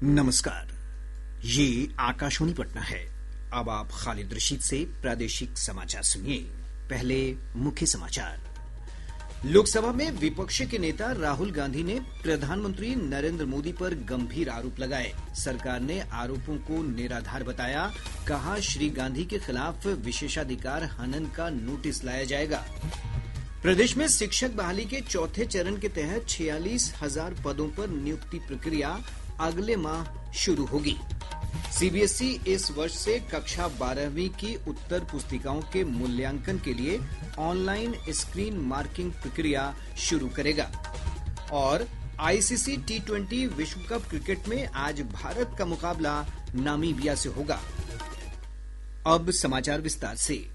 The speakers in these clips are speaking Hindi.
नमस्कार, ये आकाशवाणी पटना है। अब आप खालिद रशीद से प्रादेशिक समाचार सुनिए। पहले मुख्य समाचार। लोकसभा में विपक्ष के नेता राहुल गांधी ने प्रधानमंत्री नरेंद्र मोदी पर गंभीर आरोप लगाए। सरकार ने आरोपों को निराधार बताया। कहा, श्री गांधी के खिलाफ विशेषाधिकार हनन का नोटिस लाया जाएगा। प्रदेश में शिक्षक बहाली के चौथे चरण के तहत 46,000 पदों पर नियुक्ति प्रक्रिया अगले माह शुरू होगी। सीबीएसई इस वर्ष से कक्षा 12वीं की उत्तर पुस्तिकाओं के मूल्यांकन के लिए ऑनलाइन स्क्रीन मार्किंग प्रक्रिया शुरू करेगा। और आईसीसी टी20 विश्व कप क्रिकेट में आज भारत का मुकाबला नामीबिया से होगा। अब समाचार विस्तार से।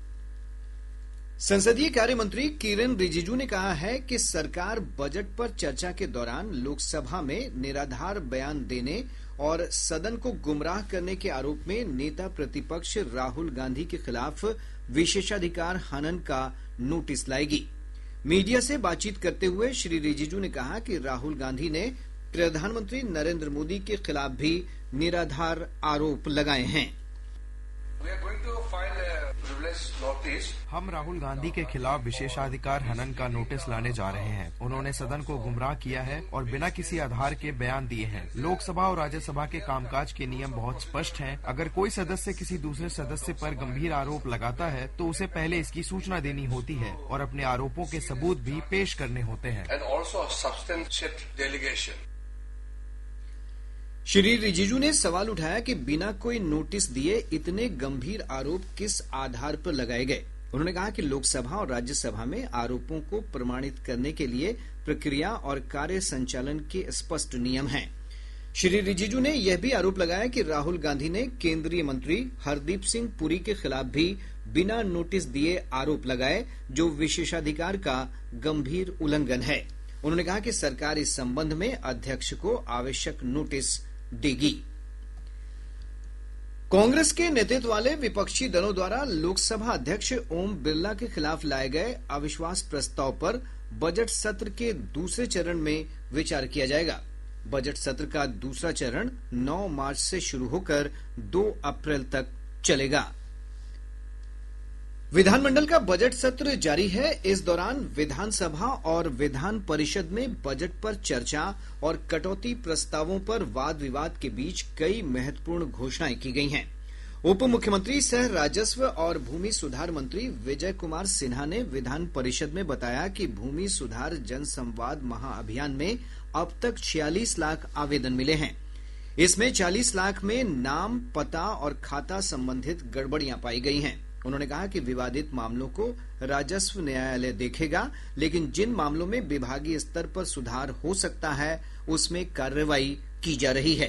संसदीय कार्य मंत्री किरेन रिजिजू ने कहा है कि सरकार बजट पर चर्चा के दौरान लोकसभा में निराधार बयान देने और सदन को गुमराह करने के आरोप में नेता प्रतिपक्ष राहुल गांधी के खिलाफ विशेषाधिकार हनन का नोटिस लाएगी। मीडिया से बातचीत करते हुए श्री रिजिजू ने कहा कि राहुल गांधी ने प्रधानमंत्री नरेंद्र मोदी के खिलाफ भी निराधार आरोप लगाए हैं। हम राहुल गांधी के खिलाफ विशेषाधिकार हनन का नोटिस लाने जा रहे हैं। उन्होंने सदन को गुमराह किया है और बिना किसी आधार के बयान दिए हैं। लोकसभा और राज्यसभा के कामकाज के नियम बहुत स्पष्ट हैं। अगर कोई सदस्य किसी दूसरे सदस्य पर गंभीर आरोप लगाता है तो उसे पहले इसकी सूचना देनी होती है और अपने आरोपों के सबूत भी पेश करने होते हैं। श्री रिजिजू ने सवाल उठाया कि बिना कोई नोटिस दिए इतने गंभीर आरोप किस आधार पर लगाए गए। उन्होंने कहा कि लोकसभा और राज्यसभा में आरोपों को प्रमाणित करने के लिए प्रक्रिया और कार्य संचालन के स्पष्ट नियम हैं। श्री रिजिजू ने यह भी आरोप लगाया कि राहुल गांधी ने केंद्रीय मंत्री हरदीप सिंह पुरी के खिलाफ भी बिना नोटिस दिए आरोप लगाए, जो विशेषाधिकार का गंभीर उल्लंघन है। उन्होंने कहा कि सरकार इस संबंध में अध्यक्ष को आवश्यक नोटिस देगी। कांग्रेस के नेतृत्व वाले विपक्षी दलों द्वारा लोकसभा अध्यक्ष ओम बिरला के खिलाफ लाए गए अविश्वास प्रस्ताव पर बजट सत्र के दूसरे चरण में विचार किया जाएगा। बजट सत्र का दूसरा चरण 9 मार्च से शुरू होकर 2 अप्रैल तक चलेगा। विधानमंडल का बजट सत्र जारी है। इस दौरान विधानसभा और विधान परिषद में बजट पर चर्चा और कटौती प्रस्तावों पर वाद विवाद के बीच कई महत्वपूर्ण घोषणाएं की गई हैं। उप मुख्यमंत्री सह राजस्व और भूमि सुधार मंत्री विजय कुमार सिन्हा ने विधान परिषद में बताया कि भूमि सुधार जन संवाद महाअभियान में अब तक 46 लाख आवेदन मिले हैं। इसमें 40 लाख में नाम, पता और खाता संबंधित गड़बड़ियां पाई गई हैं। उन्होंने कहा कि विवादित मामलों को राजस्व न्यायालय देखेगा, लेकिन जिन मामलों में विभागीय स्तर पर सुधार हो सकता है उसमें कार्रवाई की जा रही है।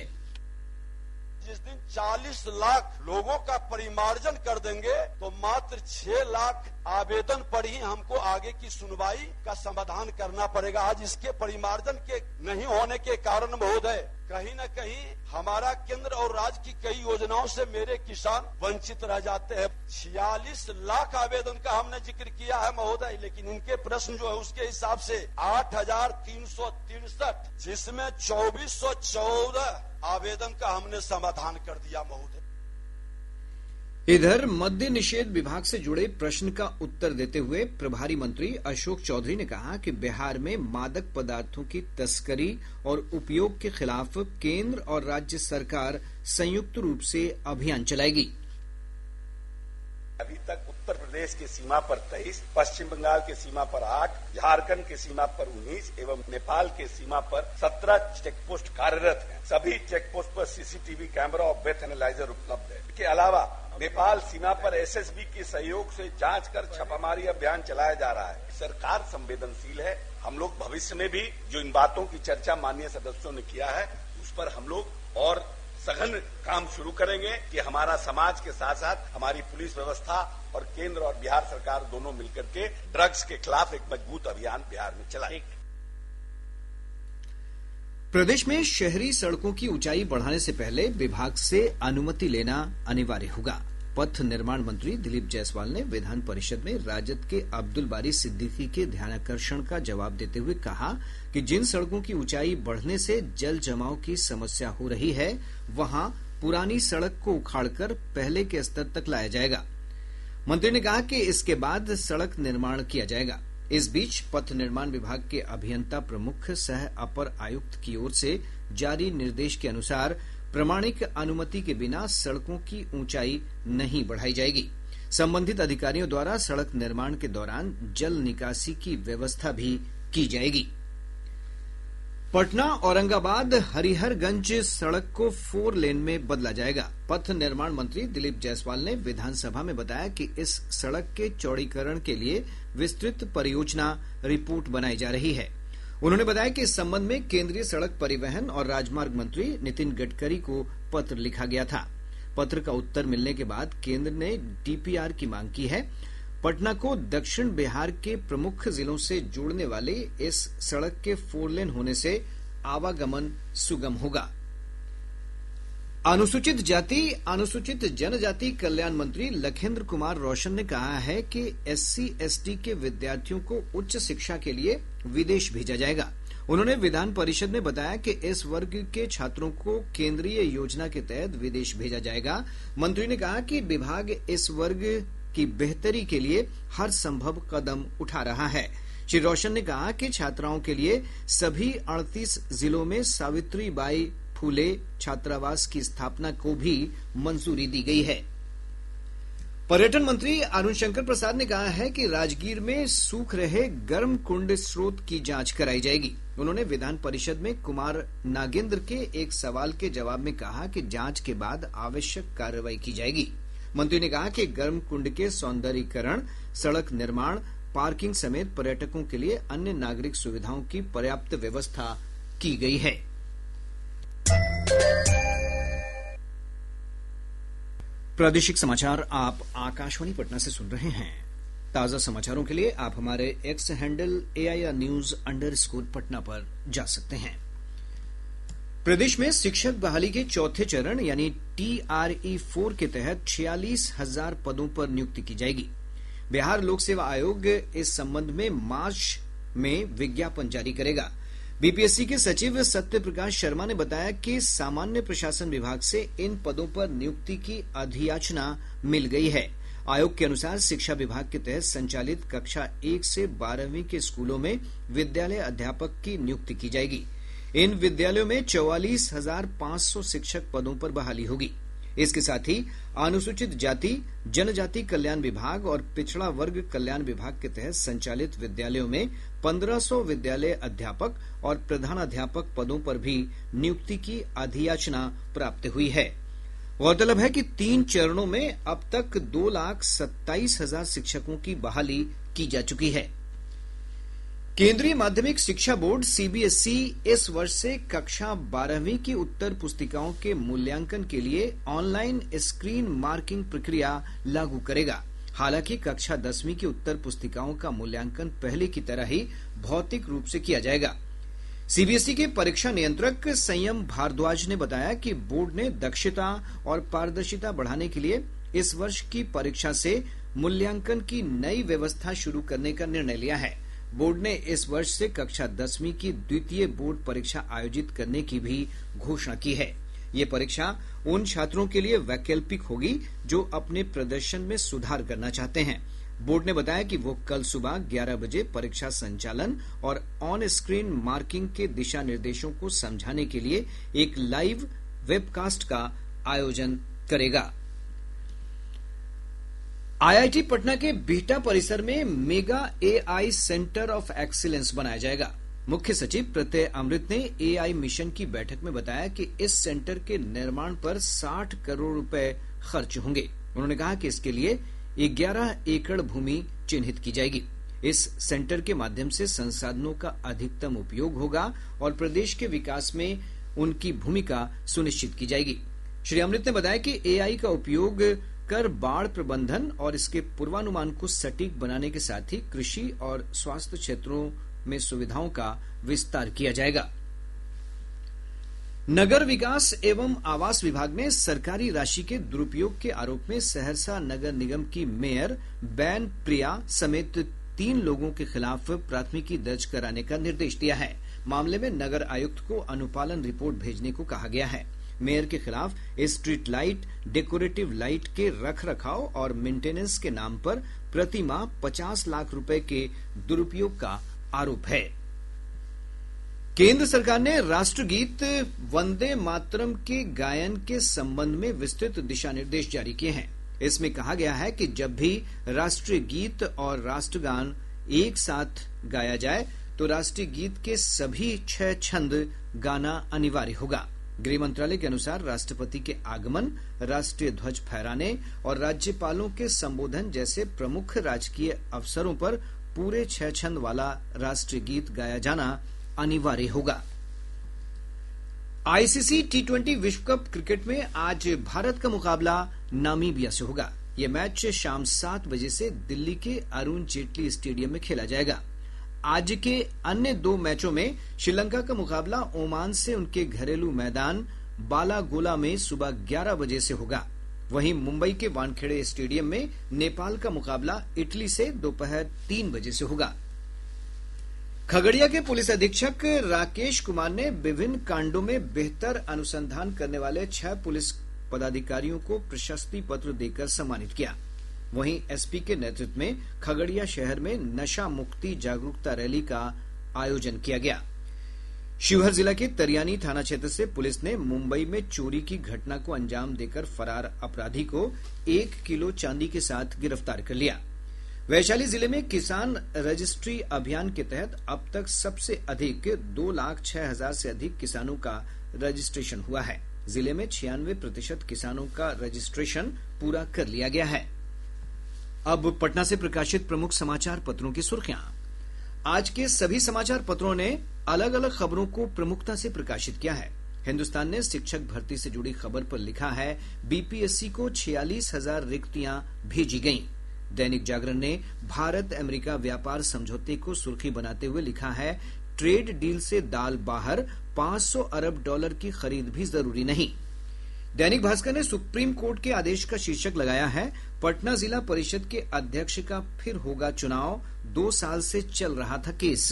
जिस दिन 40 लाख लोगों का परिमार्जन कर देंगे तो मात्र 6 लाख आवेदन पर ही हमको आगे की सुनवाई का समाधान करना पड़ेगा। आज इसके परिमार्जन के नहीं होने के कारण महोदय कहीं न कहीं हमारा केंद्र और राज्य की कई योजनाओं से मेरे किसान वंचित रह जाते हैं। 46 लाख आवेदन का हमने जिक्र किया है महोदय, लेकिन इनके प्रश्न जो है उसके हिसाब से 8,363, जिसमें 2,414 आवेदन का हमने समाधान कर दिया महोदय। इधर मद्य निषेध विभाग से जुड़े प्रश्न का उत्तर देते हुए प्रभारी मंत्री अशोक चौधरी ने कहा कि बिहार में मादक पदार्थों की तस्करी और उपयोग के खिलाफ केंद्र और राज्य सरकार संयुक्त रूप से अभियान चलाएगी। अभी तक उत्तर प्रदेश की सीमा पर 23, पश्चिम बंगाल की सीमा पर 8, झारखंड की सीमा पर 19 एवं नेपाल की सीमा पर 17 चेकपोस्ट कार्यरत हैं। सभी चेकपोस्ट पर सीसीटीवी कैमरा और ब्रेथ एनालाइजर उपलब्ध है। इसके अलावा नेपाल सीमा पर एसएसबी के सहयोग से जांच कर छापामारी अभियान चलाया जा रहा है। सरकार संवेदनशील है। हम लोग भविष्य में भी जो इन बातों की चर्चा माननीय सदस्यों ने किया है उस पर हम लोग और सघन काम शुरू करेंगे कि हमारा समाज के साथ साथ हमारी पुलिस व्यवस्था और केंद्र और बिहार सरकार दोनों मिलकर के ड्रग्स के खिलाफ एक मजबूत अभियान बिहार में चलाएंगे। प्रदेश में शहरी सड़कों की ऊंचाई बढ़ाने से पहले विभाग से अनुमति लेना अनिवार्य होगा। पथ निर्माण मंत्री दिलीप जायसवाल ने विधान परिषद में राजद के अब्दुल बारी सिद्दीकी के ध्यानाकर्षण का जवाब देते हुए कहा कि जिन सड़कों की ऊंचाई बढ़ने से जल जमाव की समस्या हो रही है वहां पुरानी सड़क को उखाड़कर पहले के स्तर तक लाया जाएगा। मंत्री ने कहा कि इसके बाद सड़क निर्माण किया जाएगा। इस बीच पथ निर्माण विभाग के अभियंता प्रमुख सह अपर आयुक्त की ओर से जारी निर्देश के अनुसार प्रमाणिक अनुमति के बिना सड़कों की ऊंचाई नहीं बढ़ाई जाएगी। संबंधित अधिकारियों द्वारा सड़क निर्माण के दौरान जल निकासी की व्यवस्था भी की जाएगी। पटना औरंगाबाद हरिहरगंज सड़क को 4 लेन में बदला जाएगा। पथ निर्माण मंत्री दिलीप जायसवाल ने विधानसभा में बताया कि इस सड़क के चौड़ीकरण के लिए विस्तृत परियोजना रिपोर्ट बनाई जा रही है। उन्होंने बताया कि इस संबंध में केंद्रीय सड़क परिवहन और राजमार्ग मंत्री नितिन गडकरी को पत्र लिखा गया था। पत्र का उत्तर मिलने के बाद केंद्र ने डीपीआर की मांग की है। पटना को दक्षिण बिहार के प्रमुख जिलों से जोड़ने वाली इस सड़क के 4 लेन होने से आवागमन सुगम होगा। अनुसूचित जाति अनुसूचित जनजाति कल्याण मंत्री लखेंद्र कुमार रोशन ने कहा है कि SC/ST के विद्यार्थियों को उच्च शिक्षा के लिए विदेश भेजा जाएगा। उन्होंने विधान परिषद में बताया कि इस वर्ग के छात्रों को केंद्रीय योजना के तहत विदेश भेजा जाएगा। मंत्री ने कहा कि विभाग इस वर्ग की बेहतरी के लिए हर संभव कदम उठा रहा है। श्री रोशन ने कहा कि छात्राओं के लिए सभी 38 जिलों में सावित्रीबाई फूले छात्रावास की स्थापना को भी मंजूरी दी गई है। पर्यटन मंत्री अरुण शंकर प्रसाद ने कहा है कि राजगीर में सूख रहे गर्म कुंड स्रोत की जांच कराई जाएगी। उन्होंने विधान परिषद में कुमार नागेंद्र के एक सवाल के जवाब में कहा कि जांच के बाद आवश्यक कार्रवाई की जाएगी। मंत्री ने कहा कि गर्म कुंड के सौंदर्यीकरण, सड़क निर्माण, पार्किंग समेत पर्यटकों के लिए अन्य नागरिक सुविधाओं की पर्याप्त व्यवस्था की गई है। प्रादेशिक समाचार आप आकाशवाणी पटना से सुन रहे हैं। ताजा समाचारों के लिए आप हमारे एक्स हैंडल AIR_News_पटना पर जा सकते हैं। प्रदेश में शिक्षक बहाली के चौथे चरण यानी TRE-4 के तहत 46,000 पदों पर नियुक्ति की जाएगी। बिहार लोक सेवा आयोग इस संबंध में मार्च में विज्ञापन जारी करेगा। बीपीएससी के सचिव सत्य प्रकाश शर्मा ने बताया कि सामान्य प्रशासन विभाग से इन पदों पर नियुक्ति की अधियाचना मिल गई है। आयोग के अनुसार शिक्षा विभाग के तहत संचालित कक्षा 1 से 12वीं के स्कूलों में विद्यालय अध्यापक की नियुक्ति की जाएगी। इन विद्यालयों में 44,500 शिक्षक पदों पर बहाली होगी। इसके साथ ही अनुसूचित जाति जनजाति कल्याण विभाग और पिछड़ा वर्ग कल्याण विभाग के तहत संचालित विद्यालयों में 1500 विद्यालय अध्यापक और प्रधानाध्यापक पदों पर भी नियुक्ति की अधियाचना प्राप्त हुई है। गौरतलब है कि 3 चरणों में अब तक 2,27,000 शिक्षकों की बहाली की जा चुकी है। केंद्रीय माध्यमिक शिक्षा बोर्ड CBSE इस वर्ष से कक्षा 12वीं की उत्तर पुस्तिकाओं के मूल्यांकन के लिए ऑनलाइन स्क्रीन मार्किंग प्रक्रिया लागू करेगा। हालांकि कक्षा 10वीं की उत्तर पुस्तिकाओं का मूल्यांकन पहले की तरह ही भौतिक रूप से किया जाएगा। CBSE के परीक्षा नियंत्रक संयम भारद्वाज ने बताया कि बोर्ड ने दक्षता और पारदर्शिता बढ़ाने के लिए इस वर्ष की परीक्षा से मूल्यांकन की नई व्यवस्था शुरू करने का निर्णय लिया है। बोर्ड ने इस वर्ष से कक्षा 10वीं की द्वितीय बोर्ड परीक्षा आयोजित करने की भी घोषणा की है। ये परीक्षा उन छात्रों के लिए वैकल्पिक होगी जो अपने प्रदर्शन में सुधार करना चाहते हैं। बोर्ड ने बताया कि वो कल सुबह 11 बजे परीक्षा संचालन और ऑन स्क्रीन मार्किंग के दिशा निर्देशों को समझाने के लिए एक लाइव वेबकास्ट का आयोजन करेगा। IIT पटना के बिहटा परिसर में mega AI centre of excellence बनाया जाएगा। मुख्य सचिव प्रत्यय अमृत ने AI मिशन की बैठक में बताया कि इस सेंटर के निर्माण पर 60 करोड़ रुपए खर्च होंगे। उन्होंने कहा कि इसके लिए 11 एकड़ भूमि चिन्हित की जाएगी। इस सेंटर के माध्यम से संसाधनों का अधिकतम उपयोग होगा और प्रदेश के विकास में उनकी भूमिका सुनिश्चित की जाएगी। श्री अमृत ने बताया कि AI का उपयोग कर बाढ़ प्रबंधन और इसके पूर्वानुमान को सटीक बनाने के साथ ही कृषि और स्वास्थ्य क्षेत्रों में सुविधाओं का विस्तार किया जाएगा। नगर विकास एवं आवास विभाग ने सरकारी राशि के दुरुपयोग के आरोप में सहरसा नगर निगम की मेयर बैन प्रिया समेत 3 लोगों के खिलाफ प्राथमिकी दर्ज कराने का निर्देश दिया है। मामले में नगर आयुक्त को अनुपालन रिपोर्ट भेजने को कहा गया है। मेयर के खिलाफ स्ट्रीट लाइट, डेकोरेटिव लाइट के रखरखाव और मेंटेनेंस के नाम पर प्रति माह 50 लाख रुपए के दुरुपयोग का आरोप है। केंद्र सरकार ने राष्ट्रगीत वंदे मातरम के गायन के संबंध में विस्तृत दिशा निर्देश जारी किए हैं। इसमें कहा गया है कि जब भी राष्ट्रीय गीत और राष्ट्रगान एक साथ गाया जाए तो राष्ट्रीय गीत के सभी 6 छंद गाना अनिवार्य होगा। गृह मंत्रालय के अनुसार राष्ट्रपति के आगमन, राष्ट्रीय ध्वज फहराने और राज्यपालों के संबोधन जैसे प्रमुख राजकीय अवसरों पर पूरे 6 छंद वाला राष्ट्रीय गीत गाया जाना अनिवार्य होगा। आईसीसी टी20 विश्व कप क्रिकेट में आज भारत का मुकाबला नामीबिया से होगा। यह मैच शाम 7 बजे से दिल्ली के अरुण जेटली स्टेडियम में खेला जाएगा। आज के अन्य 2 मैचों में श्रीलंका का मुकाबला ओमान से उनके घरेलू मैदान बालागोला में सुबह 11 बजे से होगा। वहीं मुंबई के वानखेड़े स्टेडियम में नेपाल का मुकाबला इटली से दोपहर 3 बजे से होगा। खगड़िया के पुलिस अधीक्षक राकेश कुमार ने विभिन्न कांडों में बेहतर अनुसंधान करने वाले 6 पुलिस पदाधिकारियों को प्रशस्ति पत्र देकर सम्मानित किया। वहीं एसपी के नेतृत्व में खगड़िया शहर में नशा मुक्ति जागरूकता रैली का आयोजन किया गया। शिवहर जिला के तरियानी थाना क्षेत्र से पुलिस ने मुंबई में चोरी की घटना को अंजाम देकर फरार अपराधी को 1 किलो चांदी के साथ गिरफ्तार कर लिया। वैशाली जिले में किसान रजिस्ट्री अभियान के तहत अब तक सबसे अधिक 2,06,000 से अधिक किसानों का रजिस्ट्रेशन हुआ है। जिले में 96% किसानों का रजिस्ट्रेशन पूरा कर लिया गया है। अब पटना से प्रकाशित प्रमुख समाचार पत्रों की सुर्खियां। आज के सभी समाचार पत्रों ने अलग अलग खबरों को प्रमुखता से प्रकाशित किया है। हिन्दुस्तान ने शिक्षक भर्ती से जुड़ी खबर पर लिखा है, बीपीएससी को 46,000 रिक्तियां भेजी गईं। दैनिक जागरण ने भारत अमेरिका व्यापार समझौते को सुर्खी बनाते हुए लिखा है, ट्रेड डील से दाल बाहर, 500 अरब डॉलर की खरीद भी जरूरी नहीं। दैनिक भास्कर ने सुप्रीम कोर्ट के आदेश का शीर्षक लगाया है, पटना जिला परिषद के अध्यक्ष का फिर होगा चुनाव, 2 साल से चल रहा था केस।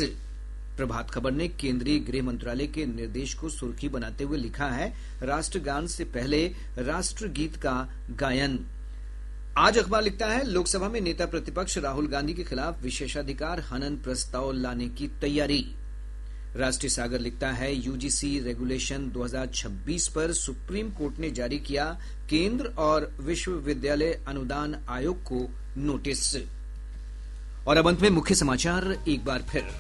प्रभात खबर ने केंद्रीय गृह मंत्रालय के निर्देश को सुर्खी बनाते हुए लिखा है, राष्ट्रगान से पहले राष्ट्रगीत का गायन। आज अखबार लिखता है, लोकसभा में नेता प्रतिपक्ष राहुल गांधी के खिलाफ विशेषाधिकार हनन प्रस्ताव लाने की तैयारी। राष्ट्रीय सागर लिखता है, यूजीसी रेगुलेशन 2026 पर सुप्रीम कोर्ट ने जारी किया केंद्र और विश्वविद्यालय अनुदान आयोग को नोटिस। और अब अंत में मुख्य समाचार एक बार फिर।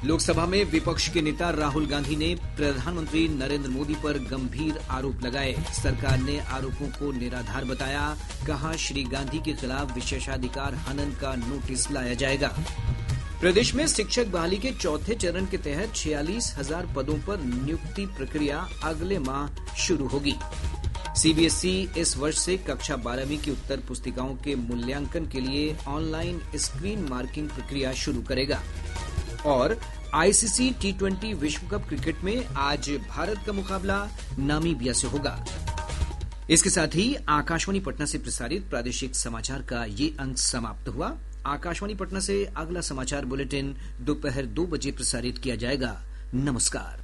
लोकसभा में विपक्ष के नेता राहुल गांधी ने प्रधानमंत्री नरेंद्र मोदी पर गंभीर आरोप लगाए। सरकार ने आरोपों को निराधार बताया। कहा, श्री गांधी के खिलाफ विशेषाधिकार हनन का नोटिस लाया जाएगा। प्रदेश में शिक्षक बहाली के 4थे चरण के तहत 46,000 पदों पर नियुक्ति प्रक्रिया अगले माह शुरू होगी। सीबीएसई इस वर्ष से कक्षा 12वीं की उत्तर पुस्तिकाओं के मूल्यांकन के लिए ऑनलाइन स्क्रीन मार्किंग प्रक्रिया शुरू करेगा। और आईसीसी टी20 विश्व कप क्रिकेट में आज भारत का मुकाबला नामीबिया से होगा। इसके साथ ही आकाशवाणी पटना से प्रसारित प्रादेशिक समाचार का ये अंक समाप्त हुआ। आकाशवाणी पटना से अगला समाचार बुलेटिन दोपहर 2 बजे प्रसारित किया जाएगा। नमस्कार।